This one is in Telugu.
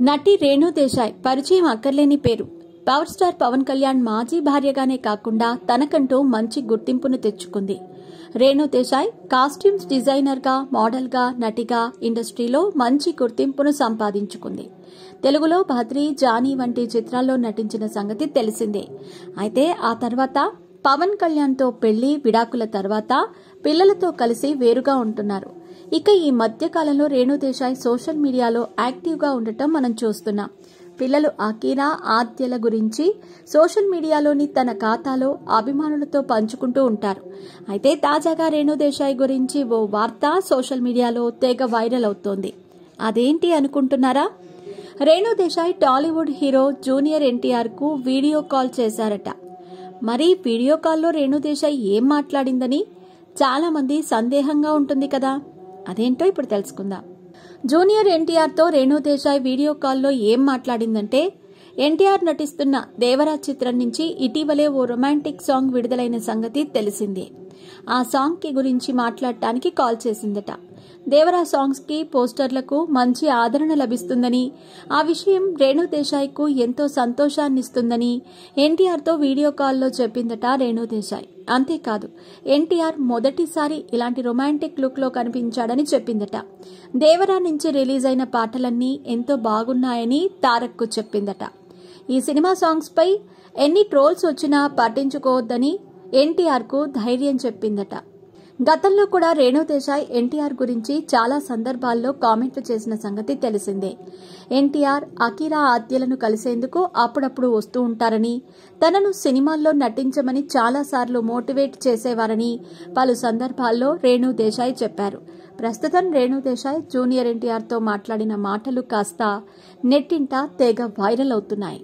నటి రేణు దేశాయ్ పరిచయం అక్కర్లేని పేరు. పవర్ స్టార్ పవన్ కళ్యాణ్ మాజీ భార్యగానే కాకుండా తనకంటూ మంచి గుర్తింపును తెచ్చుకుంది. రేణు దేశాయ్ కాస్ట్యూమ్స్ డిజైనర్ గా, మోడల్ గా, నటిగా ఇండస్ట్రీలో మంచి గుర్తింపును సంపాదించుకుంది. తెలుగులో బద్రీ, జానీ వంటి చిత్రాల్లో నటించిన సంగతి తెలిసిందే. అయితే ఆ తర్వాత పవన్ కళ్యాణ్ తో పెళ్లి, విడాకుల తర్వాత పిల్లలతో కలిసి వేరుగా ఉంటున్నారు. ఇక ఈ మధ్య కాలంలో రేణు దేశాయ్ సోషల్ మీడియాలో యాక్టివ్ గా ఉండటం మనం చూస్తున్నాం. పిల్లలు అకీరా, ఆద్యల గురించి సోషల్ మీడియాలోని తన ఖాతాలో అభిమానులతో పంచుకుంటూ ఉంటారు. అయితే తాజాగా రేణు దేశాయ్ గురించి ఓ వార్త సోషల్ మీడియాలో తెగ వైరల్ అవుతోంది. అదేంటి అనుకుంటున్నారా? రేణు దేశాయ్ టాలీవుడ్ హీరో జూనియర్ ఎన్టీఆర్ కు వీడియో కాల్ చేశారట. మరి వీడియో కాల్లో రేణు దేశాయ్ ఏం మాట్లాడిందని చాలా మంది సందేహంగా ఉంటుంది కదా. అదేంటో ఇప్పుడు తెలుసుకుందాం. జూనియర్ ఎన్టీఆర్ తో రేణు దేశాయ్ వీడియో కాల్లో ఏం మాట్లాడిందంటే, ఎన్టీఆర్ నటిస్తున్న దేవరా చిత్రం నుంచి ఇటీవలే ఓ రొమాంటిక్ సాంగ్ విడుదలైన సంగతి తెలిసిందే. ఆ సాంగ్ కి గురించి మాట్లాడటానికి కాల్ చేసిందట. దేవరా సాంగ్స్ కి, పోస్టర్లకు మంచి ఆదరణ లభిస్తుందని, ఆ విషయం రేణు దేశాయ్ కు ఎంతో సంతోషాన్నిస్తుందని ఎన్టీఆర్ తో వీడియో కాల్లో చెప్పిందట రేణు దేశాయ్. అంతేకాదు, ఎన్టీఆర్ మొదటిసారి ఇలాంటి రొమాంటిక్ లుక్ లో కనిపించాడని చెప్పిందట. దేవరా నుంచి రిలీజ్ అయిన పాటలన్నీ ఎంతో బాగున్నాయని తారక్ కు చెప్పిందట. ఈ సినిమా సాంగ్స్ పై ఎన్ని ట్రోల్స్ వచ్చినా పట్టించుకోవద్దని ఎన్టీఆర్ కు ధైర్యం చెప్పిందట. గతంలో కూడా రేణు దేశాయ్ ఎన్టీఆర్ గురించి చాలా సందర్భాల్లో కామెంట్లు చేసిన సంగతి తెలిసిందే. ఎన్టీఆర్, అకీరా, ఆద్యలను కలిసేందుకు అప్పుడప్పుడు వస్తూ ఉంటారని, తనను సినిమాల్లో నటించమని చాలాసార్లు మోటివేట్ చేసేవారని పలు సందర్భాల్లో రేణు దేశాయ్ చెప్పారు. ప్రస్తుతం రేణు దేశాయ్ జూనియర్ ఎన్టీఆర్ తో మాట్లాడిన మాటలు కాస్త నెట్టింట తెగ వైరల్ అవుతున్నాయి.